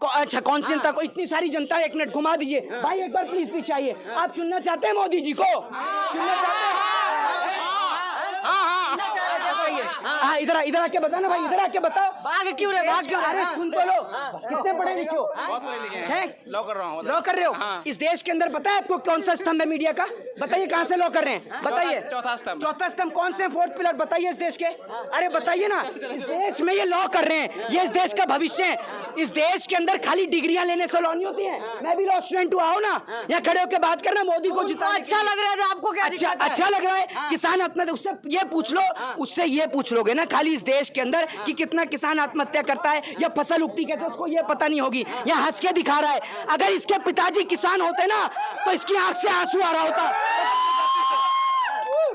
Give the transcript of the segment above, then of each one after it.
अच्छा कौन सी जनता को? इतनी सारी जनता, एक मिनट घुमा दीजिए भाई, एक बार प्लीज पीछे आइए। आप चुनना चाहते हैं मोदी जी को? चुनना चाहते हैं? हाँ, इधर आके बता ना भाई, इधर आके बता। भाग क्यों रहे, भाग क्यों? अरे सुन तो लो, कितने पढ़े लिखे हो? हैं? लॉ कर रहा हूँ। लॉ कर रहे हो? इस देश के अंदर पता है आपको कौन सा स्तंभ है मीडिया का? बताइए कहाँ से लॉ कर रहे हैं, बताइए। चौथा स्तंभ। चौथा स्तंभ कौन से? फोर्थ पिलर बताइए इस देश के। अरे बताइए ना, इस देश में ये लॉ कर रहे हैं, ये इस देश का भविष्य है। इस देश के अंदर खाली डिग्रियां लेने से लॉ नहीं होती है। मैं भी लॉ स्टूडेंट हुआ हूँ ना, यहाँ खड़े होकर बात करना, मोदी को जितना अच्छा लग रहा है तो आपको क्या अच्छा लग रहा है? किसान आत्महत्या, उससे ये पूछ लो, उससे ये पूछ लोगे ना खाली इस देश के अंदर कि कितना किसान आत्महत्या करता है या फसल उगती कैसे, उसको ये पता नहीं होगी। यहाँ हंस के दिखा रहा है। अगर इसके पिताजी किसान होते ना तो इसकी आंख से आंसू आ रहा होता।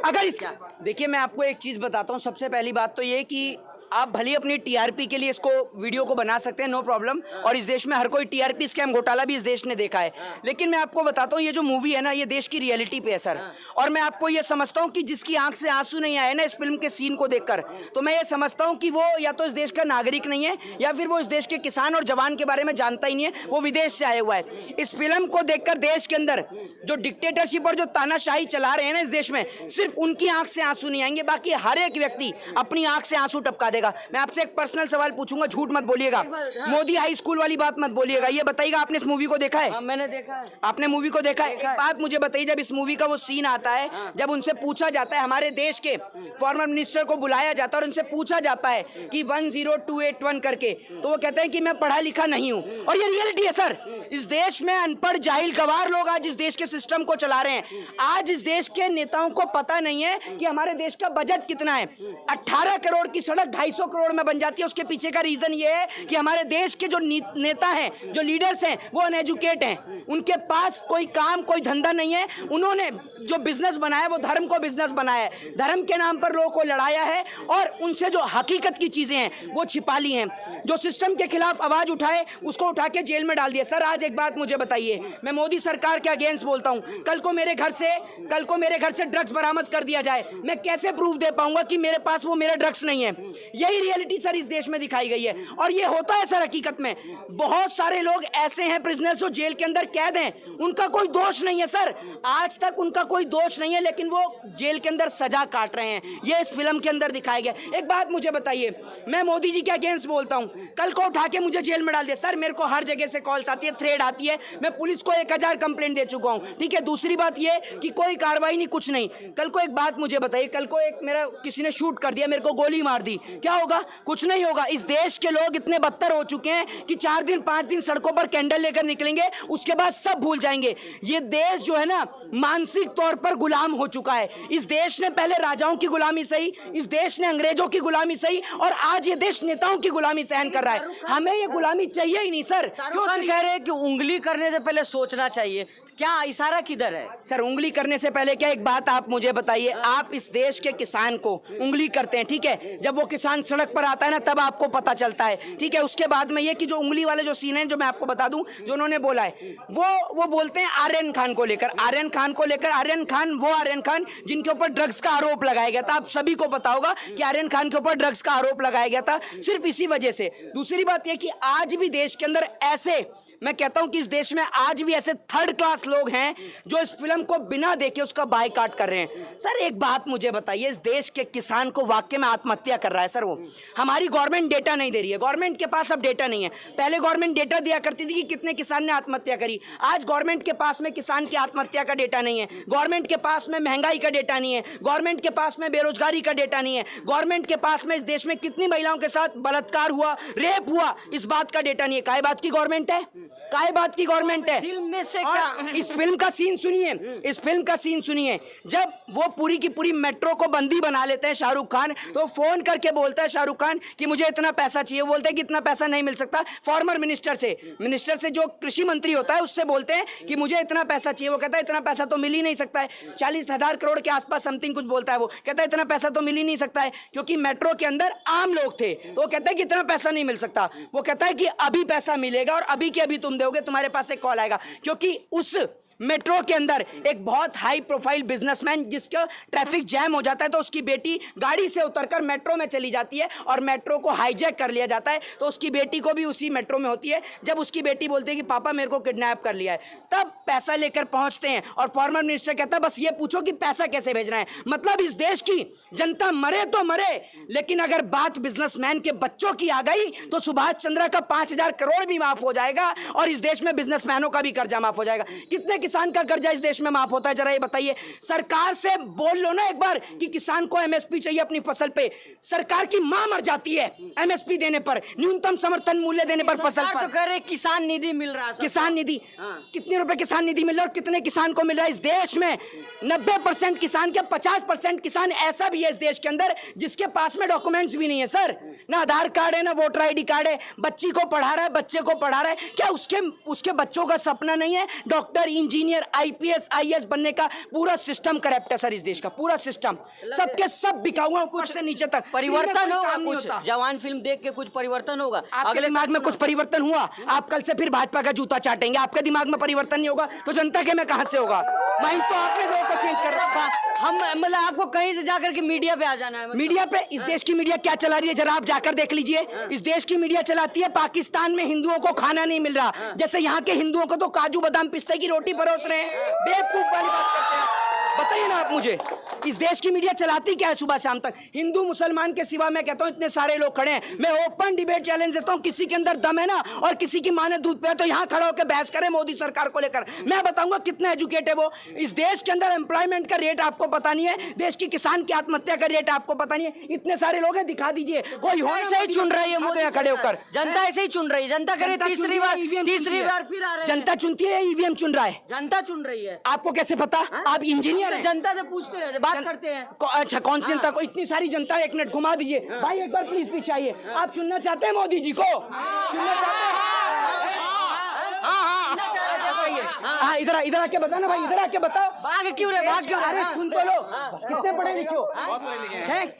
अगर इसका देखिए, मैं आपको एक चीज बताता हूँ। सबसे पहली बात तो ये कि आप भले अपनी टीआरपी के लिए इसको वीडियो को बना सकते हैं, नो प्रॉब्लम। और इस देश में हर कोई टीआरपी स्कैम घोटाला भी इस देश ने देखा है। लेकिन मैं आपको बताता हूँ, ये जो मूवी है ना, ये देश की रियलिटी पे है सर। और मैं आपको ये समझता हूँ कि जिसकी आंख से आंसू नहीं आए ना इस फिल्म के सीन को देखकर, तो मैं ये समझता हूँ कि वो या तो इस देश का नागरिक नहीं है, या फिर वो इस देश के किसान और जवान के बारे में जानता ही नहीं है, वो विदेश से आया हुआ है। इस फिल्म को देखकर देश के अंदर जो डिक्टेटरशिप और जो तानाशाही चला रहे हैं ना इस देश में, सिर्फ उनकी आंख से आंसू नहीं आएंगे, बाकी हर एक व्यक्ति अपनी आंख से आंसू टपका देगा। मैं आपसे एक पर्सनल सवाल पूछूंगा, झूठ मत बोलिएगा, मोदी हाई स्कूल वाली बात मत बोलिएगा। ये बताइएगा, आपने इस मूवी को देखा है? मैंने देखा है। आपने मूवी को देखा है? एक बात मुझे बताइए, जब इस मूवी का वो सीन आता है, जब उनसे पूछा जाता है, हमारे देश के फॉर्मर मिनिस्टर को बुलाया जाता है और उनसे पूछा जाता है कि 10281 करके, तो वो कहते हैं कि मैं पढ़ा लिखा नहीं हूं। और ये रियलिटी है सर। इस देश में अनपढ़ जाहिल गवार लोग आज इस देश के सिस्टम को चला रहे हैं। आज इस देश के नेताओं को पता नहीं है कि हमारे देश का बजट कितना है। 18 करोड़ की सड़क 250 करोड़ में बन जाती है। उसके पीछे का रीजन ये है कि हमारे देश के जो नेता हैं, जो लीडर्स हैं, वो अनएजुकेट हैं। उनके पास कोई काम, कोई धंधा नहीं है। उन्होंने जो बिजनेस बनाया वो धर्म को बिजनेस बनाया है, धर्म के नाम पर लोगों को लड़ाया है और उनसे जो हकीकत की चीजें हैं वो छिपा ली हैं। जो सिस्टम के खिलाफ आवाज उठाए उसको उठा के जेल में डाल दिया। सर आज एक बात मुझे बताइए, मैं मोदी सरकार के अगेंस्ट बोलता हूं, कल को मेरे घर से ड्रग्स बरामद कर दिया जाए, मैं कैसे प्रूफ दे पाऊंगा कि मेरे पास वो मेरा ड्रग्स नहीं है? यही रियलिटी सर इस देश में दिखाई गई है। और ये होता है सर हकीकत में। बहुत सारे लोग ऐसे हैं प्रिजनर्स जो जेल के अंदर कैद हैं, उनका कोई दोष नहीं है सर, आज तक उनका कोई दोष नहीं है, लेकिन वो जेल के अंदर सजा काट रहे हैं। ये इस फिल्म के अंदर दिखाया गया। एक बात मुझे बताइए, मैं मोदी जी के अगेंस्ट बोलता हूं, कल को उठा के मुझे जेल में डाल दिया, सर मेरे को हर जगह से कॉल्स आती है, थ्रेड आती है, मैं पुलिस को 1000 कंप्लेंट दे चुका हूं, ठीक है। दूसरी बात ये कि कोई कार्रवाई नहीं, कुछ नहीं। कल को एक बात मुझे बताइए, कल को एक मेरा किसी ने शूट कर दिया, मेरे को गोली मार दी, क्या होगा? कुछ नहीं होगा। इस देश के लोग इतने बदतर हो चुके हैं कि 4 दिन 5 दिन सड़कों पर कैंडल लेकर निकलेंगे, उसके बाद सब भूल जाएंगे। ये देश जो है ना मानसिक तौर पर गुलाम हो चुका है। इस देश ने पहले राजाओं की गुलामी सही, इस देश ने अंग्रेजों की गुलामी सही, और आज ये देश नेताओं की गुलामी सहन कर रहा है। हमें ये गुलामी चाहिए ही नहीं सर। क्यों कह रहे हैं कि उंगली करने से पहले सोचना चाहिए? क्या इशारा किधर है सर? उंगली करने से पहले क्या, एक बात आप मुझे बताइए, आप इस देश के किसान को उंगली करते हैं, ठीक है, जब वो किसान सड़क पर आता है ना तब आपको पता चलता है, ठीक है। उसके बाद में ये कि जो उंगली वाले जो सीन है, जो मैं आपको बता दूं, जो उन्होंने बोला है, वो बोलते हैं आर्यन खान को लेकर। आर्यन खान जिनके ऊपर ड्रग्स का आरोप लगाया गया था। आप सभी को पता होगा कि आर्यन खान के ऊपर ड्रग्स का आरोप लगाया गया था सिर्फ इसी वजह से। दूसरी बात यह कि आज भी देश के अंदर ऐसे, मैं कहता हूं कि इस देश में आज भी ऐसे थर्ड क्लास लोग हैं जो इस फिल्म को बिना देखे उसका बायकॉट कर रहे हैं। सर एक बात मुझे बताइए, इस देश के किसान को वाकई में आत्महत्या कर रहा है सर वो। हमारी गवर्नमेंट डेटा नहीं दे रही है, गवर्नमेंट के पास अब डेटा नहीं है। पहले गवर्नमेंट डेटा दिया करती थी कि कितने किसान ने आत्महत्या करी। आज गवर्नमेंट के पास में किसान की आत्महत्या का डेटा नहीं है, गवर्नमेंट के पास में महंगाई का डेटा नहीं है, गवर्नमेंट के पास में बेरोजगारी का डेटा नहीं है, गवर्नमेंट के पास में इस देश में कितनी महिलाओं के साथ बलात्कार हुआ, रेप हुआ, इस बात का डेटा नहीं है। काय बात की गवर्नमेंट है? काय बात की गवर्नमेंट है? फिल्म में से क्या? इस फिल्म का सीन सुनिए, इस फिल्म का सीन सुनिए। जब वो पूरी की पूरी मेट्रो को बंदी बना लेते हैं शाहरुख खान, तो फोन करके बोलता है शाहरुख खान कि मुझे इतना पैसा चाहिए। बोलते हैं कि इतना पैसा नहीं मिल सकता। फॉर्मर मिनिस्टर से जो कृषि मंत्री होता है उससे बोलते हैं कि मुझे इतना पैसा चाहिए। वो कहता है इतना पैसा तो मिल ही नहीं सकता। सकता है। 40,000 करोड़ के आसपास समथिंग कुछ बोलता है वो, कहता है इतना पैसा तो मिल ही नहीं सकता है, क्योंकि मेट्रो के अंदर आम लोग थे, तो वो कहता है कि इतना पैसा नहीं मिल सकता। वो कहता है कि अभी पैसा मिलेगा और अभी के अभी तुम दोगे, तुम्हारे पास एक कॉल आएगा, क्योंकि उस मेट्रो के अंदर एक बहुत हाई प्रोफाइल बिजनेसमैन जिसका ट्रैफिक जैम हो जाता है तो उसकी बेटी गाड़ी से उतरकर मेट्रो में चली जाती है और मेट्रो को हाईजैक कर लिया जाता है, तो उसकी बेटी को भी उसी मेट्रो में होती है। जब उसकी बेटी बोलती है कि पापा मेरे को किडनैप कर लिया है, तब पैसा लेकर पहुंचते हैं और फॉर्मर मिनिस्टर कहता है बस ये पूछो कि पैसा कैसे भेजना है। मतलब इस देश की जनता मरे तो मरे, लेकिन अगर बात बिजनेसमैन के बच्चों की आ गई तो सुभाष चंद्र का 5,000 करोड़ भी माफ हो जाएगा और इस देश में बिजनेसमैनों का भी कर्जा माफ हो जाएगा। कितने किसान का कर्जा इस देश में माफ होता है, जरा ये बताइए। सरकार से बोल लो ना एक बार कि किसान को एमएसपी चाहिए अपनी फसल पे, सरकार की मां मर जाती है एमएसपी देने पर, न्यूनतम समर्थन मूल्य देने पर फसल पर। तो कह रहे किसान निधि मिल रहा है, किसान निधि कितने रुपए किसान निधि मिल रहा है और कितने किसान को मिल रहा है इस देश में? 90% किसान के 50% किसान ऐसा भी है इस देश के अंदर जिसके पास में डॉक्यूमेंट्स भी नहीं है सर, ना आधार कार्ड है ना वोटर आईडी कार्ड है, बच्ची को पढ़ा रहा है, बच्चे को पढ़ा रहा है, क्या उसके बच्चों का सपना नहीं है डॉक्टर इंजीनियर आईपीएस आईएएस बनने का? पूरा सिस्टम करप्ट है सर इस देश का, पूरा सिस्टम, सबके सब बिका हुआ, कुछ से नीचे तक। परिवर्तन होगा कुछ? जवान फिल्म देख के कुछ परिवर्तन होगा? अगले दिमाग में कुछ परिवर्तन हुआ? आप कल से फिर भाजपा का जूता चाटेंगे, आपके दिमाग में परिवर्तन नहीं होगा तो जनता के में कहां से होगा? माइंड तो आपने लोगों को चेंज कर रखा। हम मतलब आपको कहीं से जाकर के मीडिया पे आ जाना है? मीडिया पे इस देश की मीडिया क्या चला रही है जरा आप जाकर देख लीजिए। इस देश की मीडिया चलाती है पाकिस्तान में हिंदुओं को खाना नहीं मिल रहा, जैसे यहाँ के हिंदुओं को तो काजू बादाम पिस्ते की रोटी परोस रहे हैं। बेवकूफ वाली बात करते हैं, बताइए ना आप मुझे। इस देश की मीडिया चलाती क्या है सुबह शाम तक? हिंदू मुसलमान के सिवा मैं कहता हूं इतने सारे लोग खड़े हैं, मैं ओपन डिबेट चैलेंज देता हूं, किसी के अंदर दम है ना और किसी की मां ने दूध पिया तो यहां खड़ा होकर बहस करे मोदी सरकार को लेकर। मैं बताऊंगा कितना एजुकेट है वो। इस देश के अंदर एम्प्लॉयमेंट का रेट आपको पता नहीं है, देश की किसान की आत्महत्या का रेट आपको पता नहीं है। इतने सारे लोग हैं, दिखा दीजिए कोई हो। ऐसे ही चुन रही है मोदी खड़े होकर, जनता ऐसे ही चुन रही है। जनता करे तीसरी बार फिर आ रहे हैं। जनता चुनती है, ईवीएम चुन रहा है। जनता चुन रही है, आपको कैसे पता? आप इंजीनियर हैं, जनता से पूछते रहते, बात करते हैं। अच्छा कौन सी जनता को? इतनी सारी जनता, एक मिनट घुमा दीजिए भाई, एक बार प्लीज पीछे आइए। आप चुनना चाहते हैं मोदी जी को? चुनना चाहते हैं? हाँ इधर इधर आके बताओ ना भाई, इधर आके बताओ। भाग क्यों रहे, भाग क्यों रहे? अरे सुन तो लो, कितने पढ़े लिखे हो?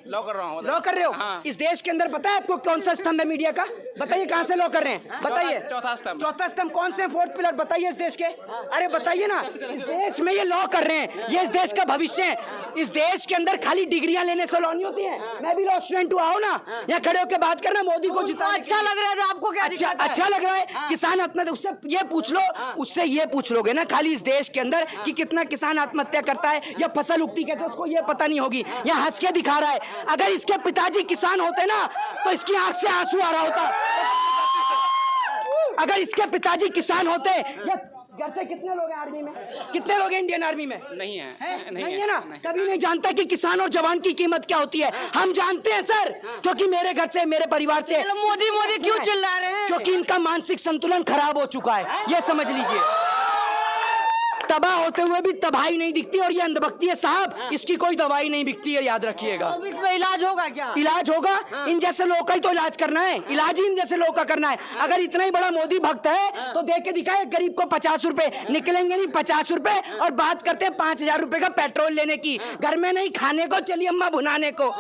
लॉ कर रहा हूँ। लॉ कर रहे हो? इस देश के अंदर पता है आपको कौन सा स्तंभ है मीडिया का? बताइए कहाँ से लॉ कर रहे हैं, बताइए। चौथा स्तंभ कौन से? फोर्थ पिलर बताइए इस देश के। अरे बताइए ना, इस देश में ये लॉ कर रहे हैं, ये इस देश का भविष्य है। इस देश के अंदर खाली डिग्रियां लेने से लॉ नहीं होती है। मैं भी लॉ स्टूडेंट हुआ हूँ ना, यहाँ खड़े होकर बात करना मोदी को जितना अच्छा लग रहा है आपको? क्या अच्छा लग रहा है? किसान आत्महत्या, उससे ये पूछ लो, उससे ये पूछ लोगे ना खाली इस देश के अंदर कि कितना किसान आत्महत्या करता है या फसल उगती कैसे, उसको ये पता नहीं होगी। यहाँ हंस के दिखा रहा है। अगर इसके पिताजी किसान होते ना तो इसकी आंख से आंसू आ रहा होता। अगर इसके पिताजी किसान होते या घर से कितने लोग हैं आर्मी में? कितने लोग हैं इंडियन आर्मी में? नहीं है, नहीं है ना? कभी नहीं जानता कि किसान और जवान की कीमत क्या होती है। हम जानते हैं सर, क्योंकि मेरे घर से, मेरे परिवार से। मोदी मोदी क्यों चिल्ला रहे हैं? क्योंकि इनका मानसिक संतुलन खराब हो चुका है, ये समझ लीजिए। तबाह होते हुए भी तबाही नहीं दिखती और ये अंधभक्ति है साहब, इसकी कोई दवाई नहीं बिकती है, याद रखिएगा। अब इसमें इलाज होगा क्या? इलाज होगा, इन जैसे लोगों का ही तो इलाज करना है, इलाज ही इन जैसे लोगों का करना है। अगर इतना ही बड़ा मोदी भक्त है तो देख के दिखाए, गरीब को 50 रुपए निकलेंगे नहीं, 50 रुपए, और बात करते हैं 5,000 रुपए का पेट्रोल लेने की। घर में नहीं खाने को, चलिए अम्मा भुनाने को।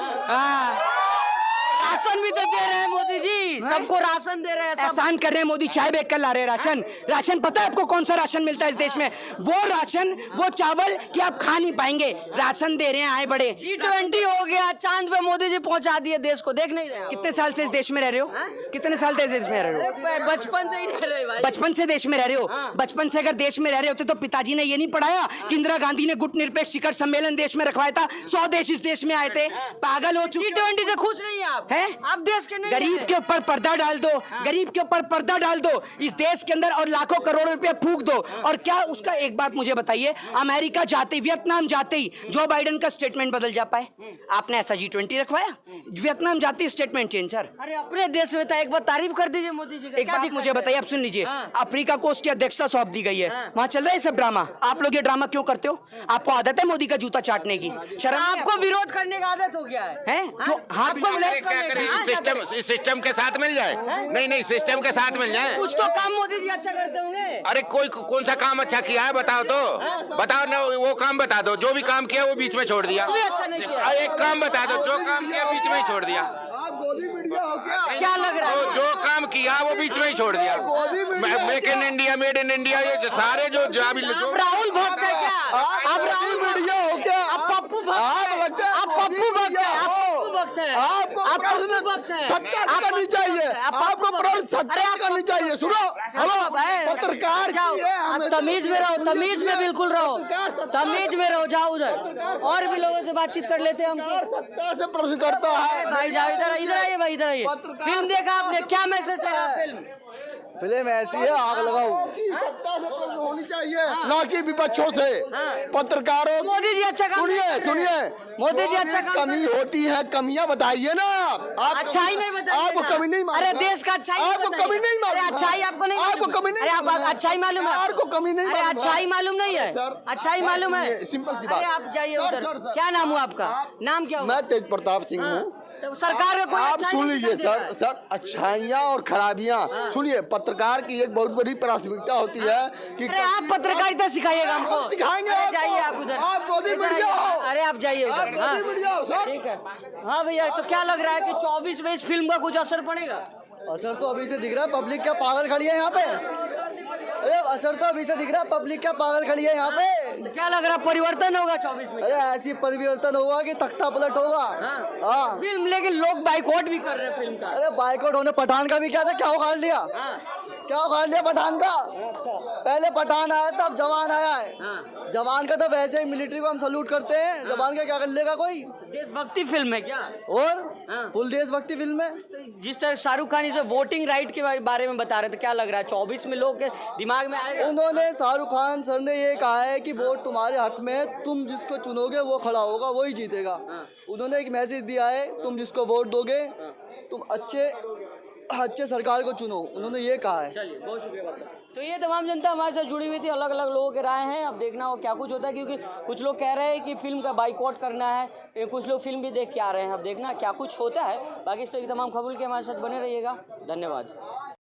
राशन भी तो दे रहे हैं मोदी जी, सबको राशन दे रहे हैं, एहसान कर रहे हैं मोदी, चाय बेच कर ला रहे हैं राशन। राशन पता है आपको कौन सा राशन मिलता है इस देश में? वो राशन, वो चावल कि आप खा नहीं पाएंगे, राशन दे रहे हैं आए बड़े। G20 हो गया, चांद पे मोदी जी पहुंचा दिए देश को, देख नहीं रहे? कितने साल से इस देश में रह रहे हो? कितने साल से देश में रह रहे हो? बचपन से ही रह रहे भाई। बचपन से देश में रह रहे हो? बचपन से अगर देश में रह रहे होते तो पिताजी ने ये नहीं पढ़ाया कि इंदिरा गांधी ने गुट निरपेक्ष शिखर सम्मेलन देश में रखवाया था, 100 देश इस देश में आए थे। पागल हो चुके। G20 से खुश नहीं आप? है आप देश के नहीं? गरीब के ऊपर पर्दा डाल दो, गरीब के ऊपर पर्दा डाल दो इस देश के अंदर और लाखों करोड़ों रुपए फूंक दो। और क्या उसका, एक बात मुझे बताइए, अमेरिका जाते, वियतनाम जाते ही जो बाइडेन का स्टेटमेंट बदल जा पाए? आपने ऐसा G20 रखवाया? वियतनाम जाते ही स्टेटमेंट चेंज सर। अरे अपने देश में था, एक बार तारीफ कर दीजिए मोदी जी का। एक बात मुझे बताइए, आप सुन लीजिए। अफ्रीका को उसकी अध्यक्षता सौंप दी गई है, वहां चल रहा है सब ड्रामा। आप लोग ये ड्रामा क्यों करते हो? आपको आदत है मोदी का जूता चाटने की? शर्म आपको विरोध करने का आदत हो गया है? हाँ, आपको विरोध क्या करें, सिस्टम के साथ मिल जाए। नहीं नहीं, सिस्टम के साथ मिल जाए। कुछ तो काम मोदी जी अच्छा करते होंगे। अरे कोई कौन सा काम अच्छा किया है बताओ तो, बताओ ना, वो काम बता दो। जो भी काम किया वो बीच में छोड़ दिया। कोई अच्छा नहीं किया। एक काम बता दो, जो काम किया बीच में ही छोड़ दिया। आप गोदी मीडिया हो क्या? क्या लग रहा है? जो काम किया वो बीच में ही छोड़ दिया। Make in India, made in India, ये सारे जो आप राहुल भक्त है क्या? आप राहुल मीडिया हो क्या? आप पप्पू भक्त आप हैं। लगता है आप पप्पू भक्त हैं। आप पप्पू भक्त हैं। आपको आप प्रश्न पप्पू भक्त हैं। सत्ता आप करनी पप्पू चाहिए। भक्त हैं। आप आपको पप्पू भक्त प्रश्न हैं। सत्ता अरे आप करनी पप्पू चाहिए। भक्त सुनो, हैं। हेलो, भाई, पत्रकार जाओ, की है, आप हमेशा तमीज में रहो, तमीज में बिल्कुल रहो, तमीज में रहो। जाओ उधर, और भी लोगों से बातचीत कर लेते हैं हम। सत्ता से प्रश्न करता है। भाई जाओ, इधर इधर आइए भाई, इधर आइए। फिल्म देखा आपने? क्या मैसेज था फिल्म? फिल्म ऐसी है, आग लगाओ। सत्ता से प्रश्न होनी चाहिए, ना कि विपक्षों से। पत्रकारों, मोदी जी अच्छा काम सुनिए नहीं कर रहे। सुनिए, मोदी जी अच्छा काम कमी होती है, कमियां बताइए ना। आप अच्छाई नहीं बताइए आपको ना। कमी नहीं मालूम। अरे देश का अच्छाई नहीं आपको बताइए। कमी नहीं मालूम। अरे अच्छाई आपको नहीं आपको मालूम। कमी नहीं अरे आप मालूम। अच्छाई मालूम है आपको कमी नहीं अरे मालूम। अच्छाई मालूम नहीं है? सर, अच्छाई मालूम है? सिंपल सी अरे बात। आप जाइए सर, उधर। Sir, sir. क्या नाम हुआ आपका? नाम क्या हुआ? मैं तेज प्रताप सिंह हूँ। तो सरकार में कोई आप अच्छाई सुन नहीं लीजिए दिखा सर, सर अच्छाइयाँ और खराबियाँ सुनिए। पत्रकार की एक बहुत बड़ी प्राथमिकता होती है कि अरे आप पत्रकारिता सिखाइएगा हमको। हम सिखाएंगे अरे आपको। जाइए आप उधर। आप गोदी इधर मीडिया आइए। हो। अरे आप जाइए आप उधर। हाँ, गोदी मीडिया हो सर। ठीक है। हाँ भैया, तो क्या लग रहा है कि 24 में इस फिल्म का कुछ असर पड़ेगा? असर तो अभी से दिख रहा है, पब्लिक क्या पागल खड़ी है यहाँ पे। अरे असर तो अभी से दिख रहा है, पब्लिक क्या पागल खड़ी है यहाँ पे। तो क्या लग रहा है परिवर्तन होगा 24 में? अरे ऐसी परिवर्तन होगा कि तख्ता पलट होगा। हाँ। फिल्म, लेकिन लोग बाइकआउट भी कर रहे हैं फिल्म का। अरे बाइकआउट होने, पठान का भी क्या था, क्या उखाड़ लिया, हाँ। क्या उखाड़ लिया पठान का। पहले पठान आया था, अब जवान आया है। जवान का तो वैसे ही मिलिट्री को हम सल्यूट करते हैं, जवान का क्या कर लेगा कोई। देशभक्ति फिल्म है क्या? और फुल देशभक्ति फिल्म है। जिस तरह शाहरुख खान इसमें वोटिंग राइट के बारे में बता रहे थे, क्या लग रहा है 24 में लोग के दिमाग में आएगा? उन्होंने, शाहरुख खान सर ने ये कहा है कि वोट तुम्हारे हक में है, तुम जिसको चुनोगे वो खड़ा होगा, वही जीतेगा। उन्होंने एक मैसेज दिया है, तुम जिसको वोट दोगे तुम अच्छे सरकार को चुनो, उन्होंने ये कहा है। चलिए, बहुत शुक्रिया बात। तो ये तमाम जनता हमारे साथ जुड़ी हुई थी, अलग अलग लोगों के राय हैं। अब देखना हो क्या कुछ होता है, क्योंकि कुछ लोग कह रहे हैं कि फिल्म का बाइकआउट करना है, कुछ लोग फिल्म भी देख के आ रहे हैं। अब देखना क्या कुछ होता है। बाकी इस तरह की तमाम खबर के हमारे साथ बने रहिएगा। धन्यवाद।